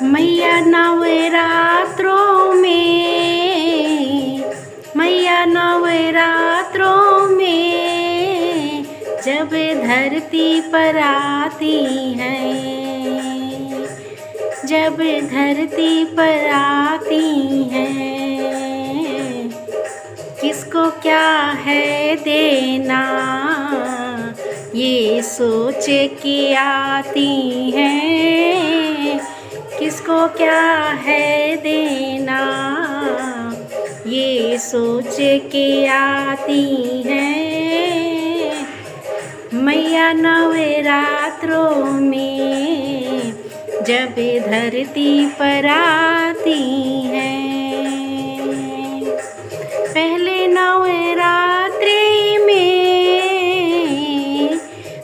मैया नवरात्रों में, मैया नवरात्रों में जब धरती पर आती हैं, जब धरती पर आती हैं, किसको क्या है देना ये सोच के आती हैं, किसको क्या है देना ये सोच के आती हैं। मैया नवरात्रों में जब धरती पर आती हैं, पहले नवरात्रि में,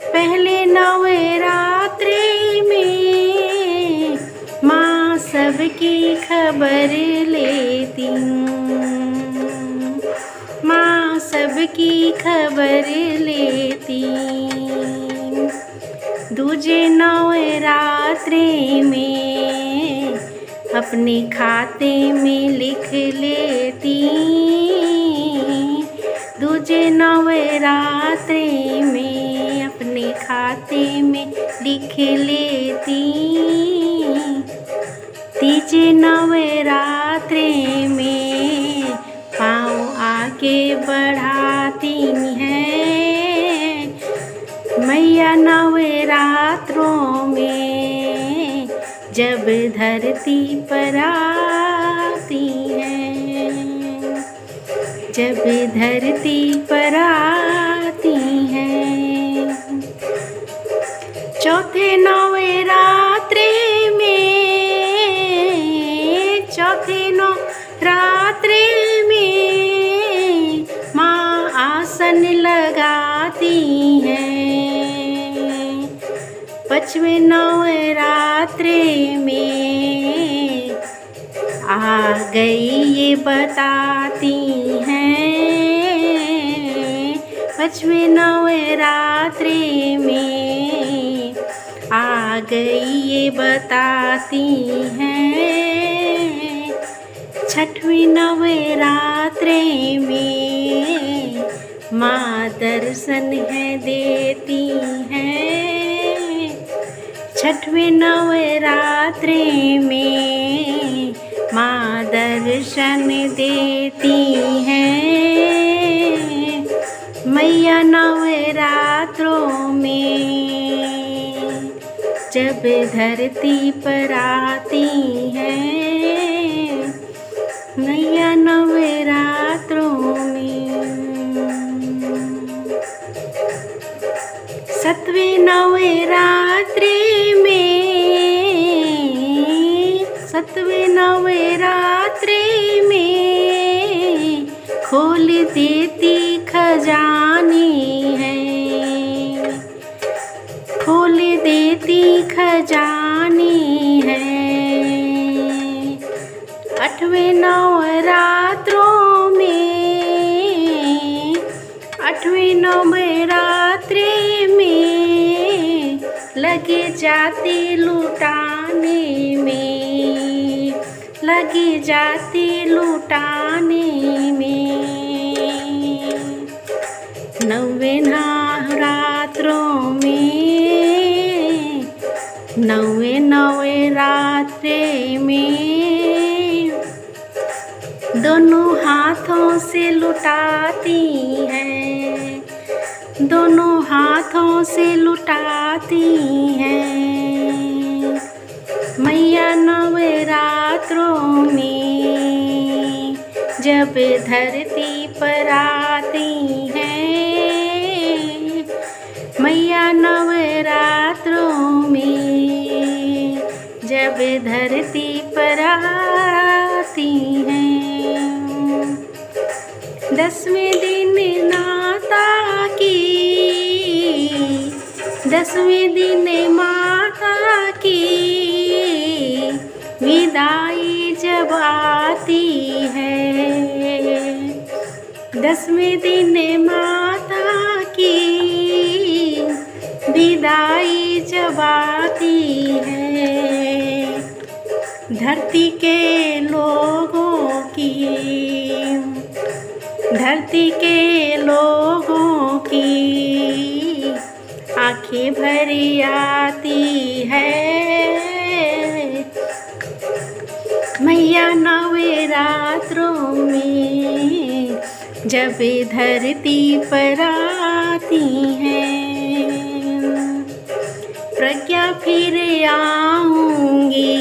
पहले नवरात्रि में माँ सबकी खबर लेती, माँ सबकी खबर लेती। दूजे नवरात्रि में अपने खाते में लिख लेती, दूजे नवरात्रि में अपने खाते में लिख लेती। तीजे नवरात्रि में पाँव आगे बढ़ाती हैं, मैया नवरात्रों में जब धरती पर आती हैं, जब धरती पर आती हैं। चौथे नवरात्रि में, चौथे नवरात्रि में माँ आसन लगाती हैं, पाँचवें नवरात्रि में आ गई ये बताती हैं, पाँचवें नवरात्रि में आ गई ये बताती हैं। छठवीं नवरात्रि में माँ दर्शन है देती हैं, छठवें नवरात्रि में माँ दर्शन देती हैं। मैया नवरात्रों में जब धरती पर आती हैं, मैया नवरात्रों में। सातवें नवरात्रि में, सातवें नवरात्रि में खोल देती खजाने हैं, खोल देती खजाने हैं। आठवें नवरात्रों में, आठवें नवरात्रि में लगे जाती लुटाने में, लगे जाती लुटाने में। नौवें नवरात्रों में, नौवें नवरात्रि में दोनों हाथों से लुटाती हैं, दोनों हाथों से लुटाती हैं। मैया नवरात्रों में जब धरती पर आती हैं, मैया नवरात्रों में जब धरती पर आती हैं। 10वें दिन माता की, 10वें दिन माता की विदाई जब आती है, 10वें दिन माता की विदाई जब आती है। धरती के लोगों की, धरती के लोगों की आंखें भरी आती है मैया नवरात्रों में जब धरती पर आती हैं। प्रज्ञा फिर आऊंगी,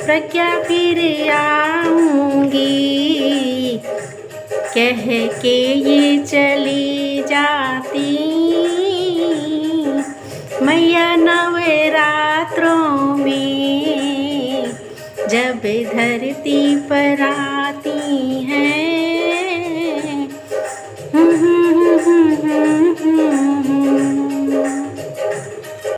प्रज्ञा फिर आऊंगी कह के ये चली जाती मैया नवरात्रों में जब धरती पर आती हैं।